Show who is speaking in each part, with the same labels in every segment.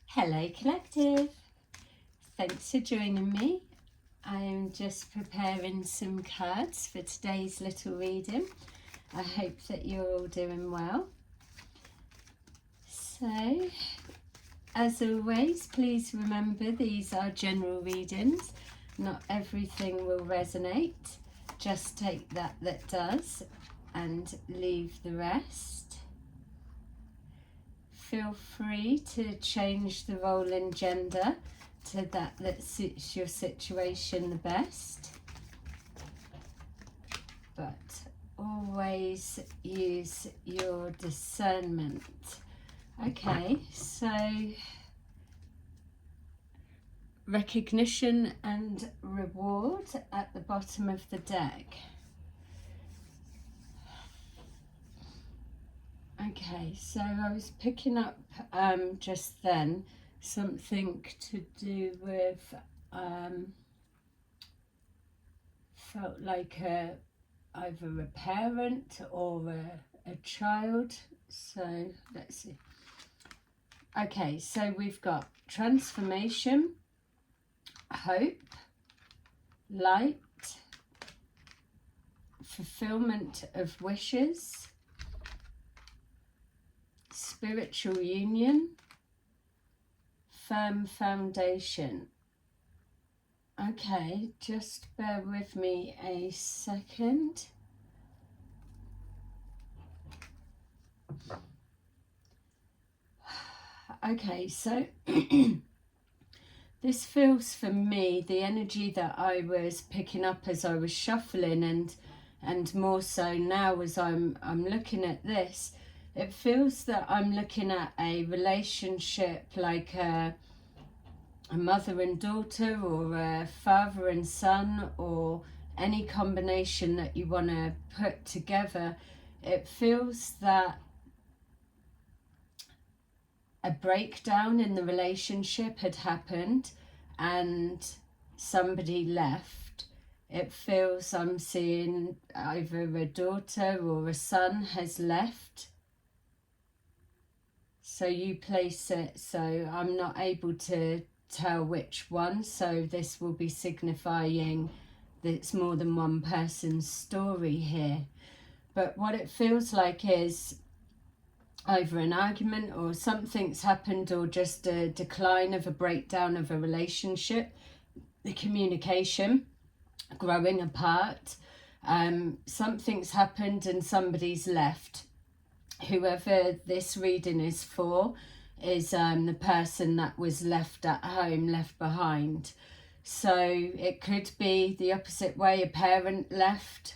Speaker 1: Hello Collective, thanks for joining me. I am just preparing some cards for today's little reading. I hope that you're all doing well. So, as always, please remember these are general readings. Not everything will resonate. Just take that does and leave the rest. Feel free to change the role and gender to that suits your situation the best, but always use your discernment. Okay, so recognition and reward at the bottom of the deck. Okay, so I was picking up just then something to do with felt like either a parent or a child. So let's see. Okay, so we've got transformation, hope, light, fulfillment of wishes, spiritual union, firm foundation. Okay, just bear with me a second. Okay, so this feels for me the energy that I was picking up as I was shuffling, and more so now as I'm looking at this. It feels that I'm looking at a relationship like a mother and daughter, or a father and son, or any combination that you want to put together. It feels that a breakdown in the relationship had happened and somebody left. It feels I'm seeing either a daughter or a son has left. So you place it, so I'm not able to tell which one, so this will be signifying that it's more than one person's story here. But what it feels like is either an argument or something's happened, or just a decline of a breakdown of a relationship, the communication growing apart. Something's happened and somebody's left. Whoever this reading is for is the person that was left at home, left behind. So it could be the opposite way, a parent left.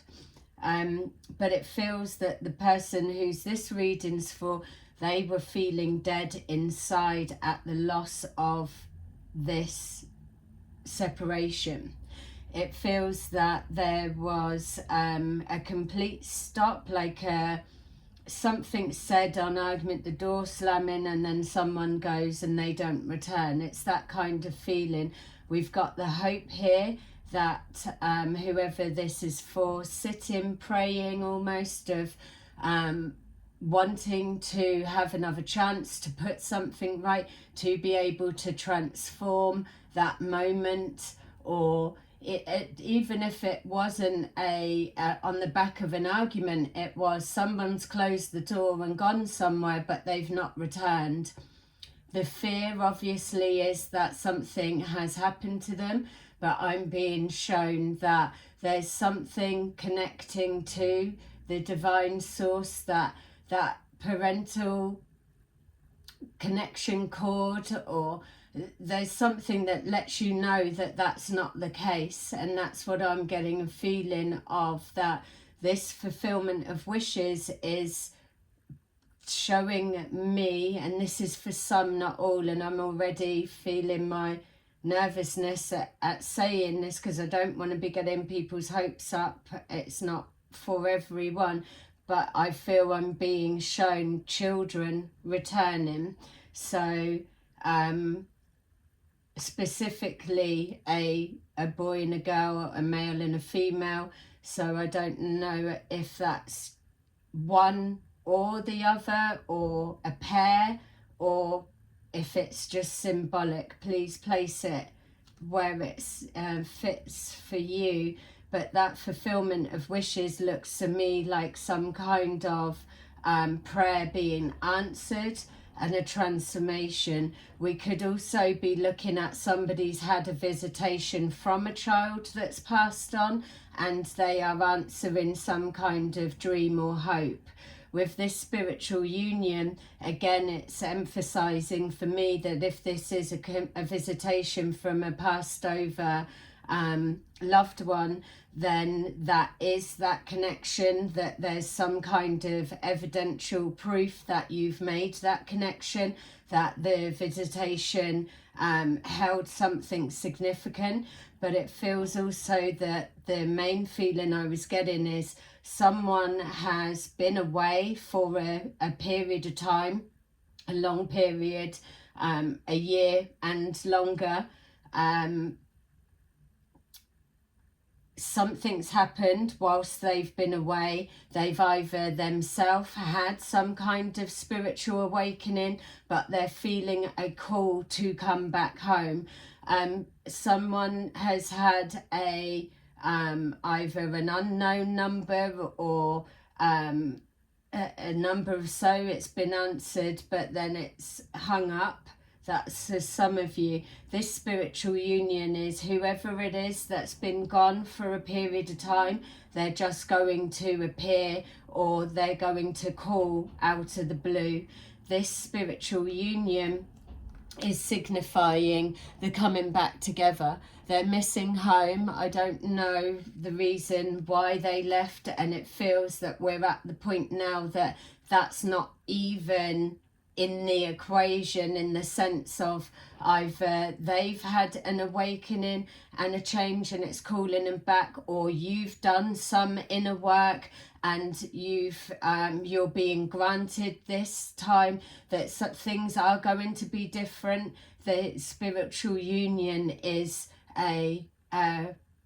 Speaker 1: But it feels that the person who's this reading's for, they were feeling dead inside at the loss of this separation. It feels that there was a complete stop, like something said on argument, the door slamming, and then someone goes and they don't return. It's that kind of feeling. We've got the hope here that whoever this is for, sitting, praying almost, of wanting to have another chance to put something right, to be able to transform that moment, or even if it wasn't on the back of an argument, it was someone's closed the door and gone somewhere but they've not returned. The fear obviously is that something has happened to them, but I'm being shown that there's something connecting to the divine source, that parental connection cord, or there's something that lets you know that that's not the case. And that's what I'm getting a feeling of, that this fulfillment of wishes is showing me, and this is for some, not all, and I'm already feeling my nervousness at saying this, because I don't want to be getting people's hopes up. It's not for everyone, but I feel I'm being shown children returning. So specifically a boy and a girl, a male and a female. So I don't know if that's one or the other, or a pair, or if it's just symbolic, please place it where it fits for you. But that fulfillment of wishes looks to me like some kind of prayer being answered and a transformation. We could also be looking at somebody's had a visitation from a child that's passed on, and they are answering some kind of dream or hope. With this spiritual union, again, it's emphasizing for me that if this is a visitation from a passed over loved one, then that is that connection, that there's some kind of evidential proof that you've made that connection, that the visitation held something significant. But it feels also that the main feeling I was getting is someone has been away for a period of time, a long period, a year and longer. Something's happened whilst they've been away. They've either themselves had some kind of spiritual awakening, but they're feeling a call to come back home. Someone has had a either an unknown number or a number of so it's been answered, but then it's hung up. That's for some of you. This spiritual union is whoever it is that's been gone for a period of time. They're just going to appear, or they're going to call out of the blue. This spiritual union is signifying the coming back together. They're missing home. I don't know the reason why they left, and it feels that we're at the point now that that's not even in the equation, in the sense of either they've had an awakening and a change and it's calling them back, or you've done some inner work and you're being granted this time that things are going to be different. The spiritual union is a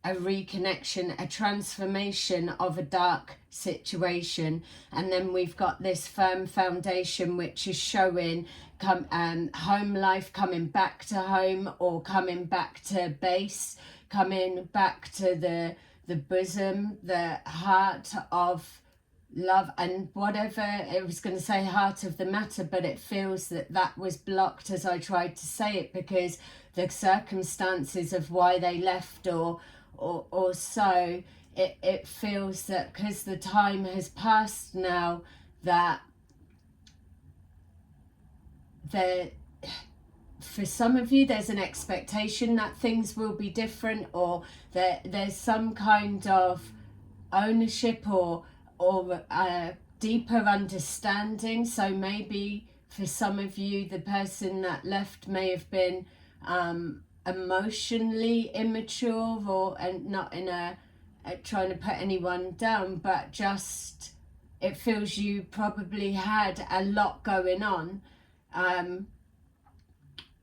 Speaker 1: reconnection, a transformation of a dark situation. And then we've got this firm foundation, which is showing home life, coming back to home, or coming back to base, coming back to the bosom, the heart of love, and whatever it was going to say, heart of the matter, but it feels that that was blocked as I tried to say it, because the circumstances of why they left or so, it feels that because the time has passed now, that for some of you there's an expectation that things will be different, or there's some kind of ownership or a deeper understanding. So maybe for some of you, the person that left may have been emotionally immature, and not in a trying to put anyone down, but just it feels you probably had a lot going on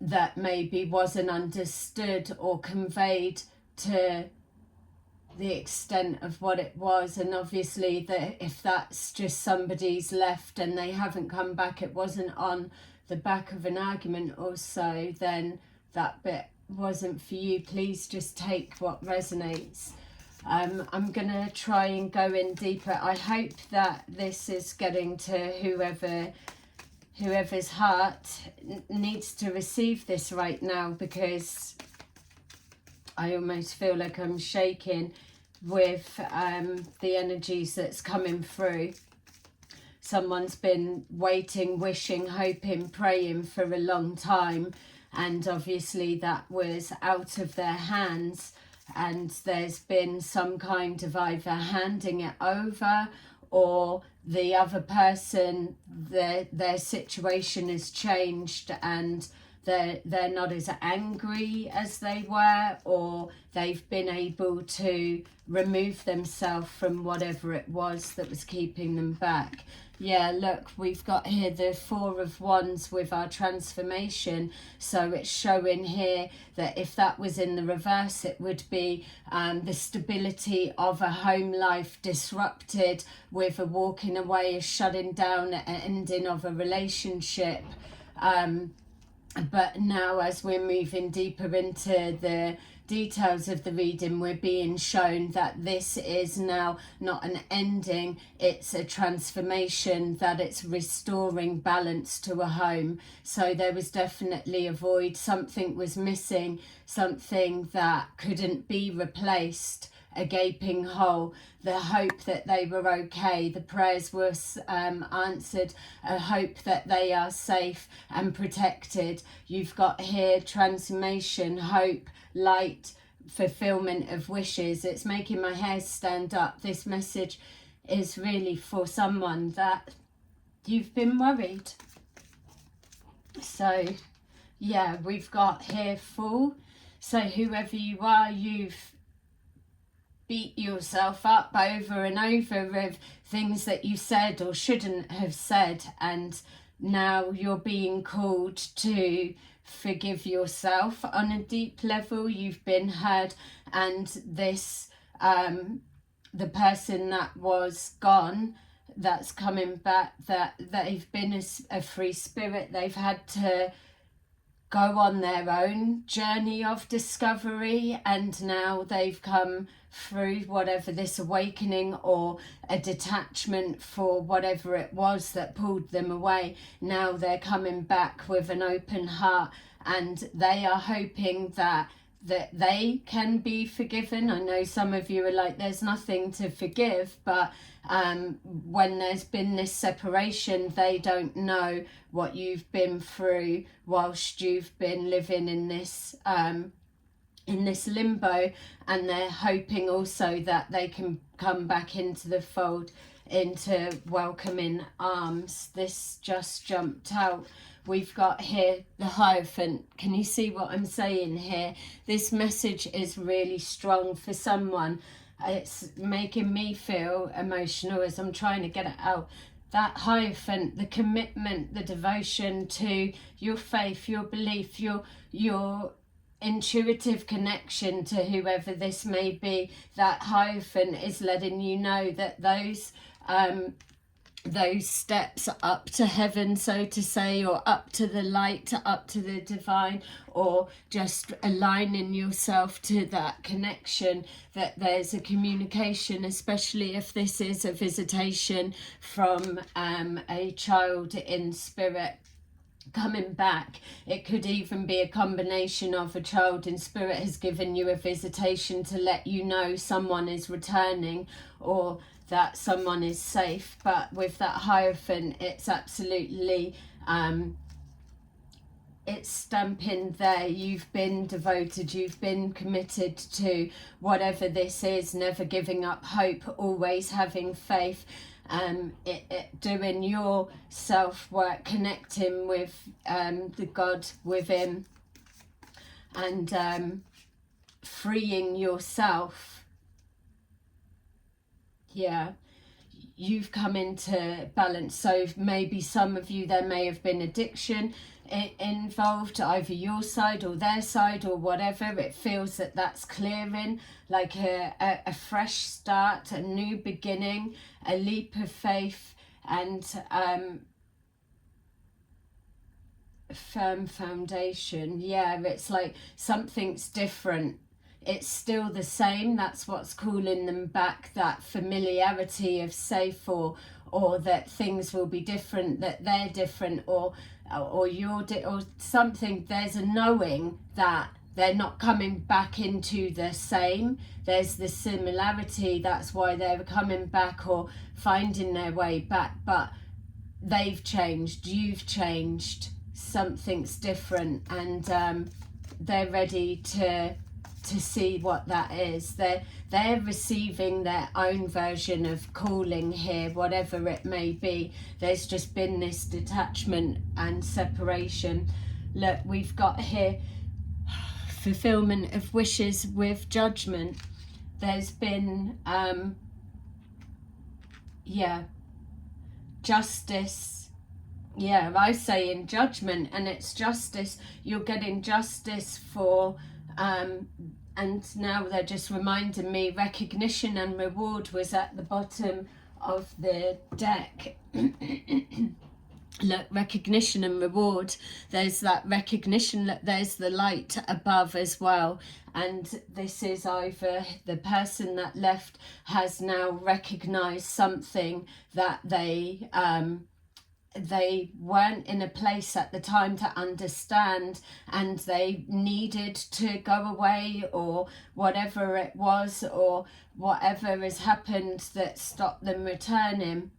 Speaker 1: that maybe wasn't understood or conveyed to the extent of what it was. And obviously that if that's just somebody's left and they haven't come back, it wasn't on the back of an argument or so, then that bit wasn't for you. Please just take what resonates. I'm gonna try and go in deeper. I hope that this is getting to whoever's heart needs to receive this right now, because I almost feel like I'm shaking with the energies that's coming through. Someone's been waiting, wishing, hoping, praying for a long time, and obviously that was out of their hands, and there's been some kind of either handing it over, or the other person, their situation has changed and they're not as angry as they were, or they've been able to remove themselves from whatever it was that was keeping them back. Yeah, look, we've got here the Four of Wands with our transformation. So it's showing here that if that was in the reverse, it would be the stability of a home life disrupted, with a walking away, a shutting down, an ending of a relationship. But now, as we're moving deeper into the details of the reading, we're being shown that this is now not an ending, it's a transformation, that it's restoring balance to a home. So there was definitely a void, something was missing, something that couldn't be replaced, a gaping hole, the hope that they were okay, the prayers were answered, a hope that they are safe and protected. You've got here transformation, hope, light, fulfillment of wishes. It's making my hair stand up. This message is really for someone that you've been worried. So yeah, we've got here Fool. So whoever you are, you've beat yourself up over and over of things that you said or shouldn't have said, and now you're being called to forgive yourself on a deep level. You've been heard, and this the person that was gone, that's coming back, that they've been a free spirit. They've had to go on their own journey of discovery, and now they've come through whatever this awakening or a detachment for whatever it was that pulled them away. Now they're coming back with an open heart, and they are hoping that they can be forgiven. I know some of you are like, there's nothing to forgive, but when there's been this separation, they don't know what you've been through whilst you've been living in this limbo, and they're hoping also that they can come back into the fold, into welcoming arms. This just jumped out. We've got here the Hierophant. Can you see what I'm saying here? This message is really strong for someone. It's making me feel emotional as I'm trying to get it out. That Hierophant, the commitment, the devotion to your faith, your belief, your intuitive connection to whoever this may be. That Hierophant is letting you know that those steps up to heaven, so to say, or up to the light, up to the divine, or just aligning yourself to that connection, that there's a communication, especially if this is a visitation from a child in spirit coming back. It could even be a combination of a child in spirit has given you a visitation to let you know someone is returning, or that someone is safe. But with that Hierophant, it's absolutely it's stamping there. You've been devoted, you've been committed to whatever this is, never giving up hope, always having faith, doing your self-work, connecting with the God within, and freeing yourself. Yeah, you've come into balance. So maybe some of you, there may have been addiction involved, either your side or their side or whatever. It feels that that's clearing, like a fresh start, a new beginning, a leap of faith, and firm foundation. Yeah, it's like something's different. It's still the same. That's what's calling them back, that familiarity of safe, or that things will be different, that they're different, or you're or something. There's a knowing that they're not coming back into the same. There's the similarity. That's why they're coming back or finding their way back. But they've changed. You've changed. Something's different, and they're ready to see what that is. They're receiving their own version of calling here, whatever it may be. There's just been this detachment and separation. Look, we've got here fulfillment of wishes with judgment. There's been justice. Yeah, I say in judgment, and it's justice. You're getting justice for and now they're just reminding me recognition and reward was at the bottom of the deck. Look, recognition and reward. There's that recognition that there's the light above as well. And this is either the person that left has now recognized something that they weren't in a place at the time to understand, and they needed to go away, or whatever it was, or whatever has happened that stopped them returning.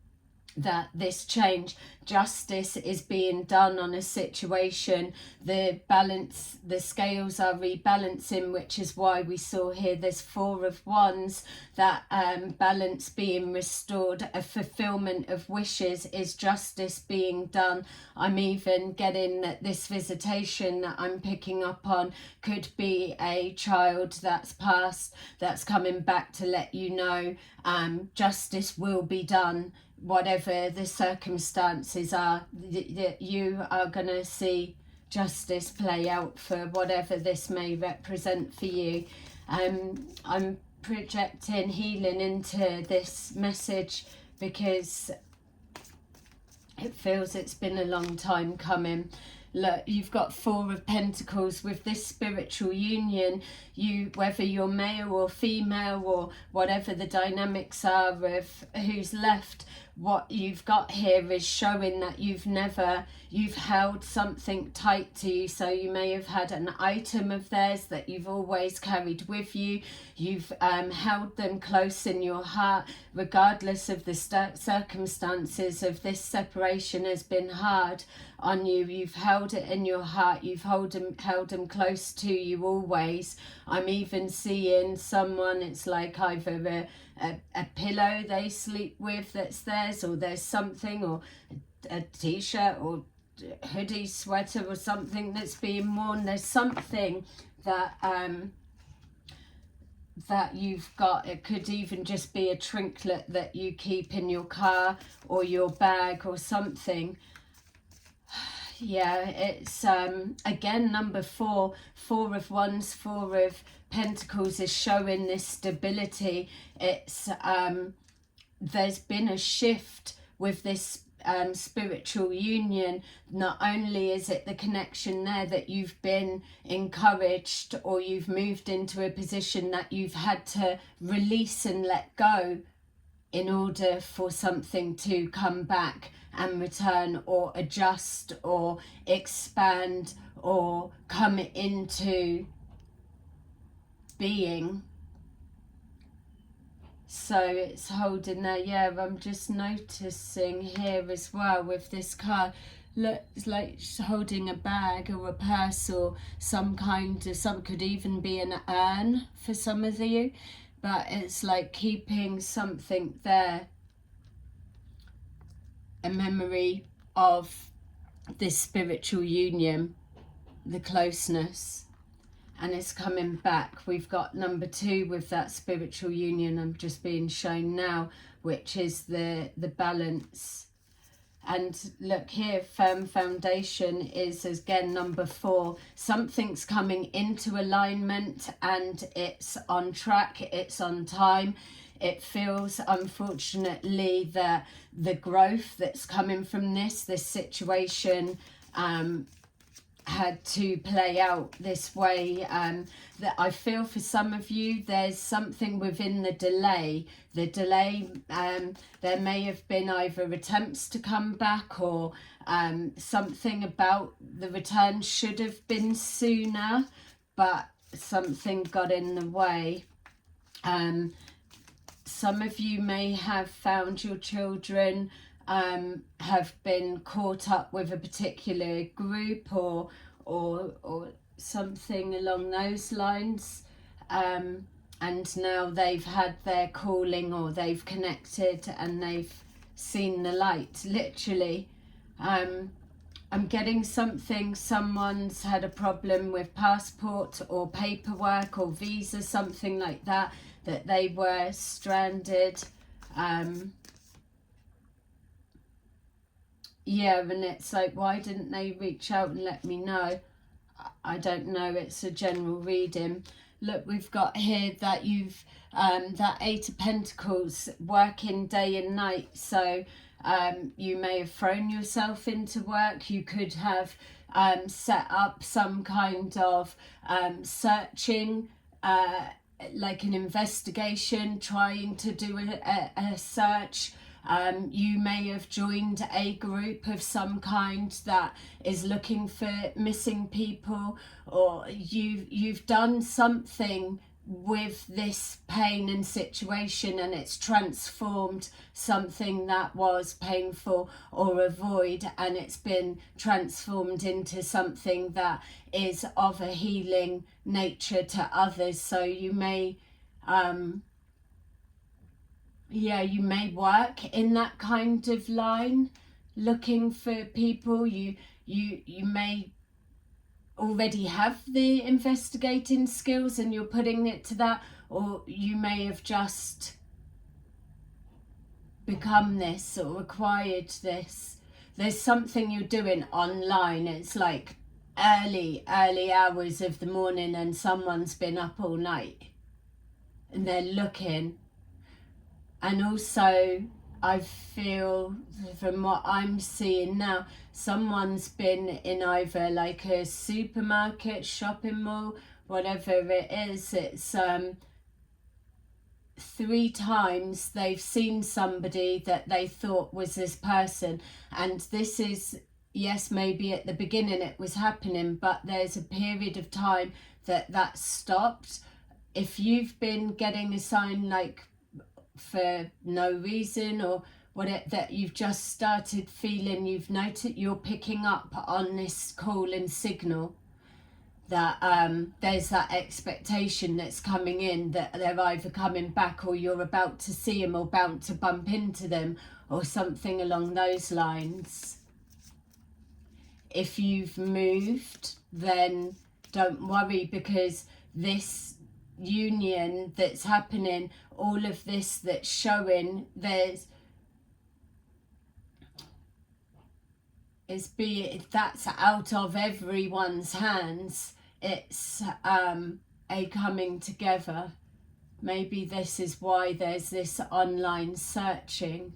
Speaker 1: That this change, justice is being done on a situation. The balance, the scales are rebalancing, which is why we saw here there's 4 of Wands, that balance being restored, a fulfillment of wishes, is justice being done. I'm even getting that this visitation that I'm picking up on could be a child that's passed, that's coming back to let you know justice will be done. Whatever the circumstances are, you are going to see justice play out for whatever this may represent for you. I'm projecting healing into this message because it feels it's been a long time coming. Look, you've got 4 of Pentacles with this spiritual union. You, whether you're male or female or whatever the dynamics are of who's left, what you've got here is showing that you've held something tight to you. So you may have had an item of theirs that you've always carried with you. You've held them close in your heart, regardless of the circumstances of this separation has been hard on you. You've held it in your heart. You've held them close to you always. I'm even seeing someone, it's like either a pillow they sleep with that's theirs, or there's something, or a t-shirt or hoodie, sweater or something that's being worn. There's something that that you've got. It could even just be a trinket that you keep in your car or your bag or something. Yeah, it's again number 4 of Wands, 4 of Pentacles is showing this stability. It's there's been a shift with this spiritual union. Not only is it the connection there that you've been encouraged, or you've moved into a position that you've had to release and let go in order for something to come back and return, or adjust, or expand, or come into being. So it's holding there. Yeah, I'm just noticing here as well with this card. Look, it's like holding a bag or a purse or some kind of, some could even be an urn for some of you, but it's like keeping something there, a memory of this spiritual union, the closeness, and it's coming back. We've got number 2 with that spiritual union I'm just being shown now, which is the balance. And look here, firm foundation is again number 4. Something's coming into alignment and it's on track, it's on time. It feels, unfortunately, that the growth that's coming from this situation had to play out this way. That I feel for some of you, there's something within the delay. There may have been either attempts to come back, or something about the return should have been sooner, but something got in the way. Some of you may have found your children have been caught up with a particular group, or something along those lines, and now they've had their calling, or they've connected and they've seen the light, literally. I'm getting something, someone's had a problem with passport or paperwork or visa, something like that, that they were stranded. Yeah, and it's like, why didn't they reach out and let me know? I don't know, it's a general reading. Look, we've got here that you've that 8 of Pentacles, working day and night. So You may have thrown yourself into work. You could have set up some kind of searching, like an investigation, trying to do a search. You may have joined a group of some kind that is looking for missing people, or you've done something with this pain and situation, and it's transformed something that was painful or a void, and it's been transformed into something that is of a healing nature to others. So you may you may work in that kind of line, looking for people. You may already have the investigating skills and you're putting it to that, or you may have just become this or acquired this. There's something you're doing online. It's like early hours of the morning, and someone's been up all night and they're looking. And also I feel, from what I'm seeing now, someone's been in either like a supermarket, shopping mall, whatever it is. It's 3 times they've seen somebody that they thought was this person. And this is, yes, maybe at the beginning it was happening, but there's a period of time that stopped. If you've been getting a sign like for no reason, or that you've just started feeling, you've noted, you're picking up on this call and signal that there's that expectation that's coming in, that they're either coming back, or you're about to see them, or about to bump into them, or something along those lines. If you've moved, then don't worry, because this union that's happening, all of this that's showing, that's out of everyone's hands. It's a coming together. Maybe this is why there's this online searching.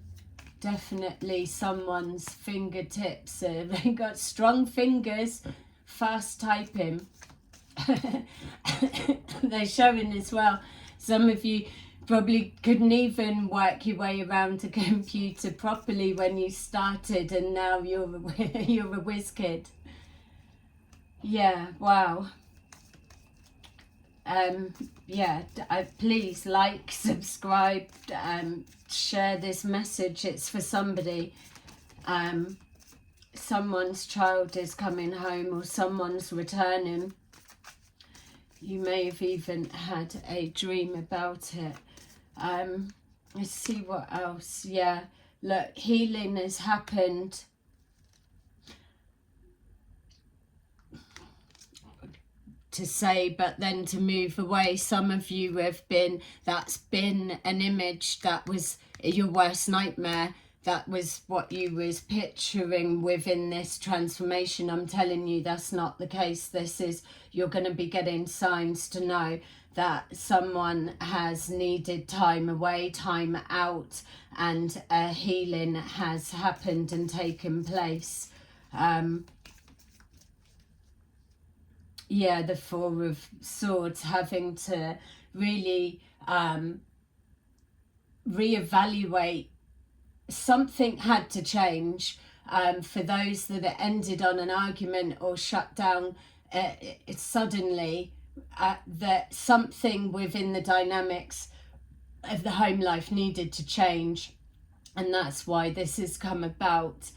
Speaker 1: Definitely someone's fingertips, they got strong fingers, fast typing. They're showing as well, some of you probably couldn't even work your way around a computer properly when you started, and now you're a whiz kid. Yeah, wow. Please like, subscribe, share this message. It's for somebody. Someone's child is coming home, or someone's returning. You may have even had a dream about it. Let's see what else. Yeah, look, healing has happened. To say, but then to move away. Some of you have been, that's been an image that was your worst nightmare. That was what you was picturing within this transformation. I'm telling you, that's not the case. This is, you're going to be getting signs to know that someone has needed time away, time out, and a healing has happened and taken place. Yeah, the Four of Swords, having to really reevaluate. Something had to change. For those that it ended on an argument or shut down suddenly, that something within the dynamics of the home life needed to change, and that's why this has come about.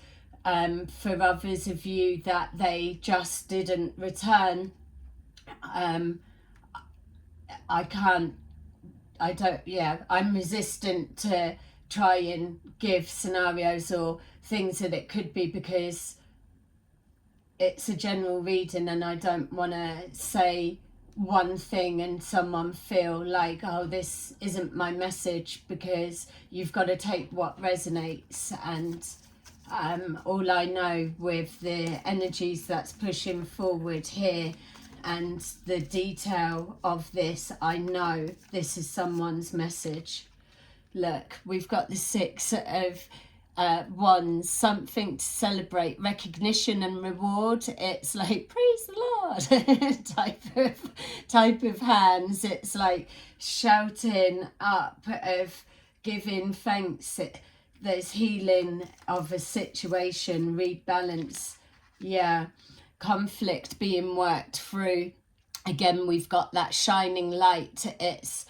Speaker 1: For others of you that they just didn't return, I'm resistant to try and give scenarios or things that it could be, because it's a general reading and I don't want to say one thing and someone feel like, oh, this isn't my message, because you've got to take what resonates. And all I know with the energies that's pushing forward here and the detail of this, I know this is someone's message. Look, we've got the 6 of Wands, something to celebrate, recognition and reward. It's like praise the Lord type of hands. It's like shouting up of giving thanks. There's healing of a situation, rebalance, yeah, conflict being worked through. Again, we've got that shining light. It's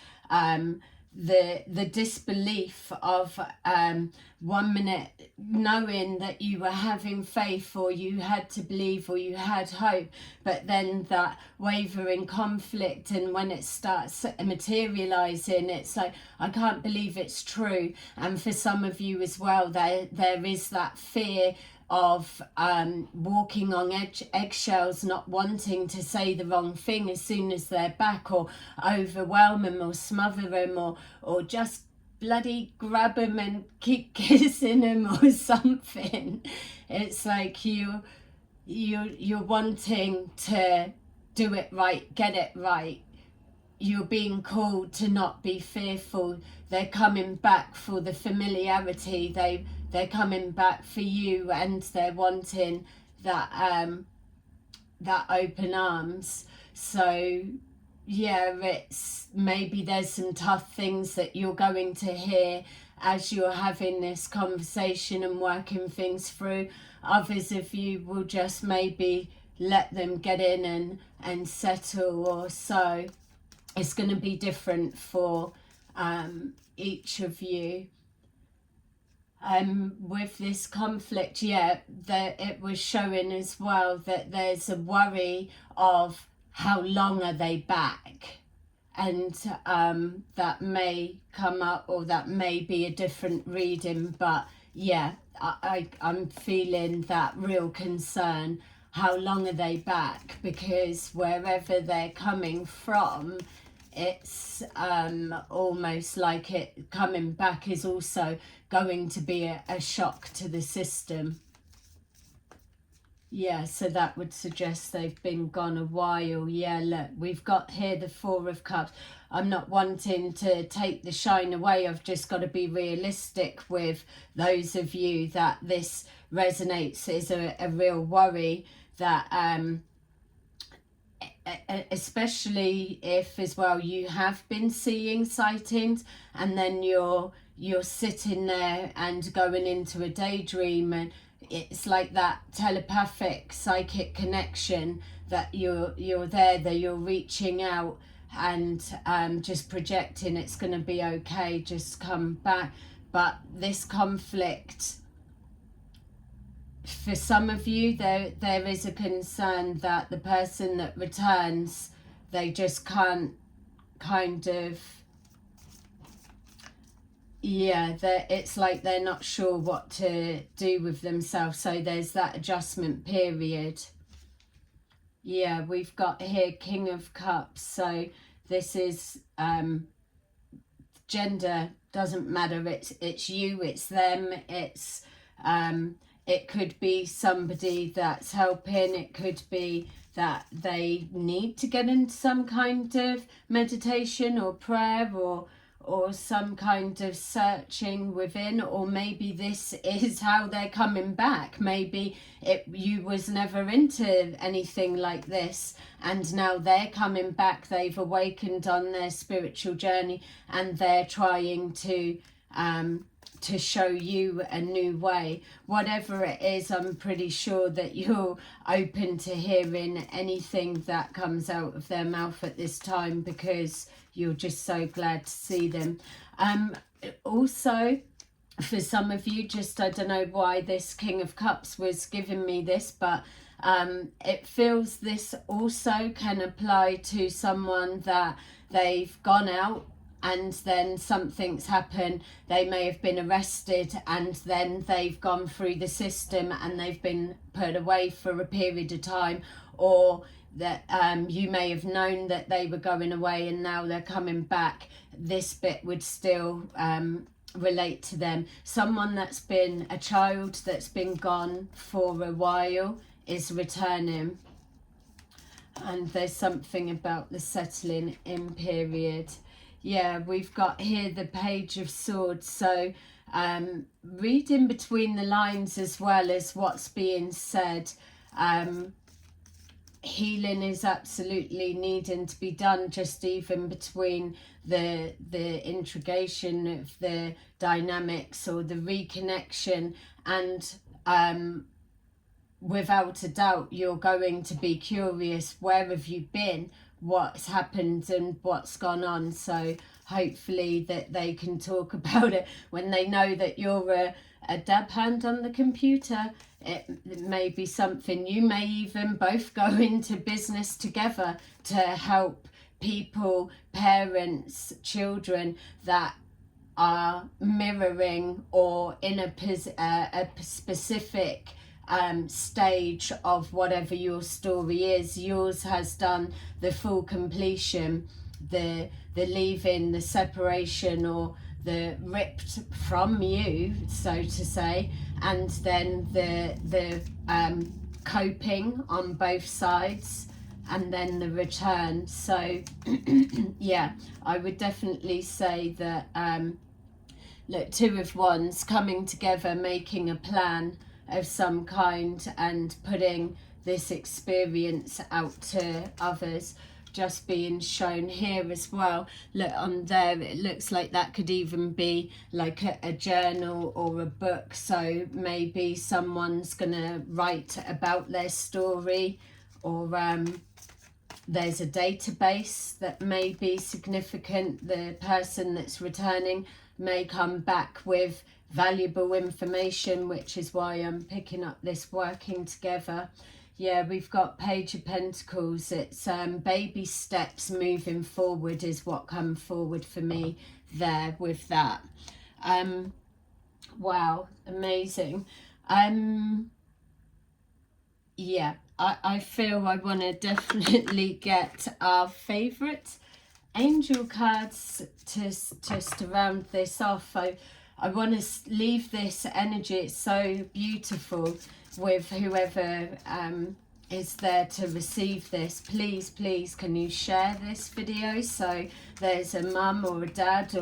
Speaker 1: the disbelief of 1 minute knowing that you were having faith, or you had to believe, or you had hope, but then that wavering conflict, and when it starts materializing, it's like, I can't believe it's true. And for some of you as well, there is that fear of walking on eggshells, not wanting to say the wrong thing as soon as they're back, or overwhelm them, or smother them, or just bloody grab them and keep kissing them or something. It's like you're wanting to do it right, get it right. You're being called to not be fearful. They're coming back for the familiarity. They're coming back for you, and they're wanting that that open arms. So yeah, it's maybe there's some tough things that you're going to hear as you're having this conversation and working things through. Others of you will just maybe let them get in and settle, or so. It's going to be different for each of you. With this conflict, yeah, it was showing as well that there's a worry of how long are they back, and that may come up, or that may be a different reading, but yeah, I'm feeling that real concern. How long are they back? Because wherever they're coming from, it's almost like it coming back is also going to be a shock to the system. Yeah, so that would suggest they've been gone a while. Yeah, look, we've got here the Four of Cups. I'm not wanting to take the shine away. I've just got to be realistic with those of you that this resonates. Is a real worry that especially if as well you have been seeing sightings, and then you're sitting there and going into a daydream, and it's like that telepathic psychic connection that you're there, that you're reaching out and just projecting it's going to be okay, just come back. But this conflict, for some of you, there is a concern that the person that returns, they just can't kind of, yeah, it's like they're not sure what to do with themselves. So there's that adjustment period. Yeah, we've got here King of Cups. So this is gender doesn't matter. It's you, it's them, it's it could be somebody that's helping. It could be that they need to get into some kind of meditation or prayer, or some kind of searching within, or maybe this is how they're coming back. Maybe you was never into anything like this, and now they're coming back. They've awakened on their spiritual journey, and they're trying to show you a new way. Whatever it is, I'm pretty sure that you're open to hearing anything that comes out of their mouth at this time, because you're just so glad to see them. Also, for some of you, just I don't know why this King of Cups was giving me this, but it feels this also can apply to someone that they've gone out and then something's happened. They may have been arrested, and then they've gone through the system and they've been put away for a period of time, or that you may have known that they were going away and now they're coming back. This bit would still relate to them. Someone that's been a child that's been gone for a while is returning, and there's something about the settling in period. Yeah, we've got here the Page of Swords. So read in between the lines as well as what's being said. Healing is absolutely needing to be done, just even between the integration of the dynamics or the reconnection, and without a doubt you're going to be curious, where have you been, what's happened and what's gone on. So hopefully that they can talk about it when they know that you're a dab hand on the computer. It may be something, you may even both go into business together to help people, parents, children that are mirroring or in a specific stage of whatever your story is. Yours has done the full completion, the leaving, the separation, or the ripped from you, so to say, and then the coping on both sides, and then the return. So yeah, I would definitely say that look, Two of Wands coming together, making a plan of some kind and putting this experience out to others, just being shown here as well. Look on there, it looks like that could even be like a journal or a book. So maybe someone's gonna write about their story, or there's a database that may be significant. The person that's returning may come back with valuable information, which is why I'm picking up this working together. Yeah, we've got Page of Pentacles. It's baby steps moving forward is what come forward for me there with that. Wow, amazing. Yeah, I feel I want to definitely get our favourite angel cards to round this off. I want to leave this energy. It's so beautiful with whoever is there to receive this. Please, please, can you share this video so there's a mum or a dad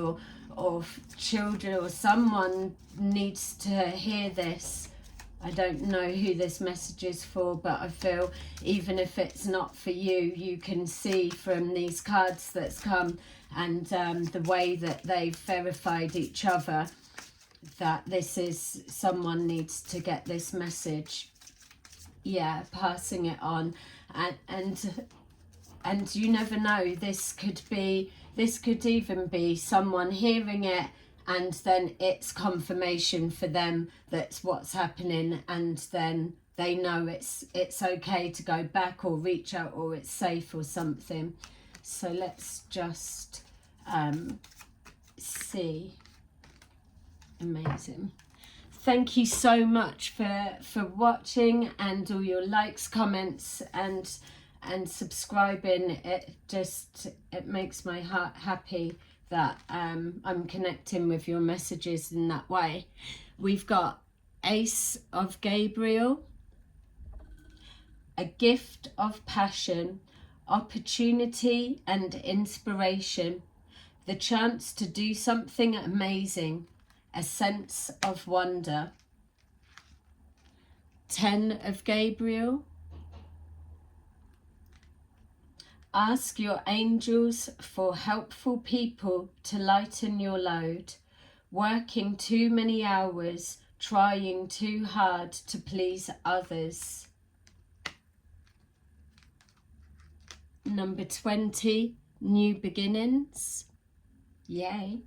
Speaker 1: or children or someone needs to hear this. I don't know who this message is for, but I feel even if it's not for you, you can see from these cards that's come and the way that they've verified each other that this is, someone needs to get this message. Yeah, passing it on. And you never know, this could even be someone hearing it, and then it's confirmation for them that's what's happening, and then they know it's okay to go back or reach out, or it's safe or something. So let's just see. Amazing. Thank you so much for watching, and all your likes, comments and subscribing. It makes my heart happy that I'm connecting with your messages in that way. We've got Ace of Gabriel, a gift of passion, opportunity and inspiration, the chance to do something amazing, a sense of wonder. 10 of Gabriel, ask your angels for helpful people to lighten your load, working too many hours, trying too hard to please others. Number 20, new beginnings. Yay.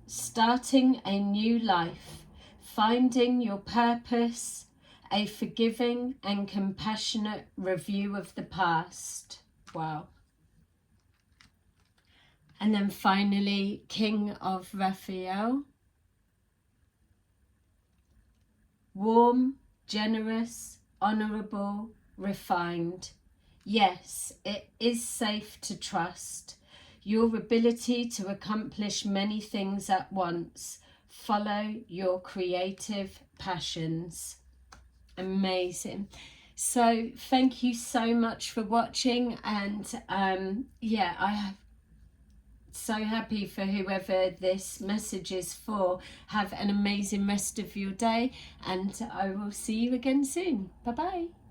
Speaker 1: Starting a new life, finding your purpose, a forgiving and compassionate review of the past. Wow. And then finally, King of Raphael. Warm, generous, honourable, refined. Yes, it is safe to trust. Your ability to accomplish many things at once. Follow your creative passions. Amazing. So thank you so much for watching, and yeah, so happy for whoever this message is for. Have an amazing rest of your day, and I will see you again soon. Bye bye.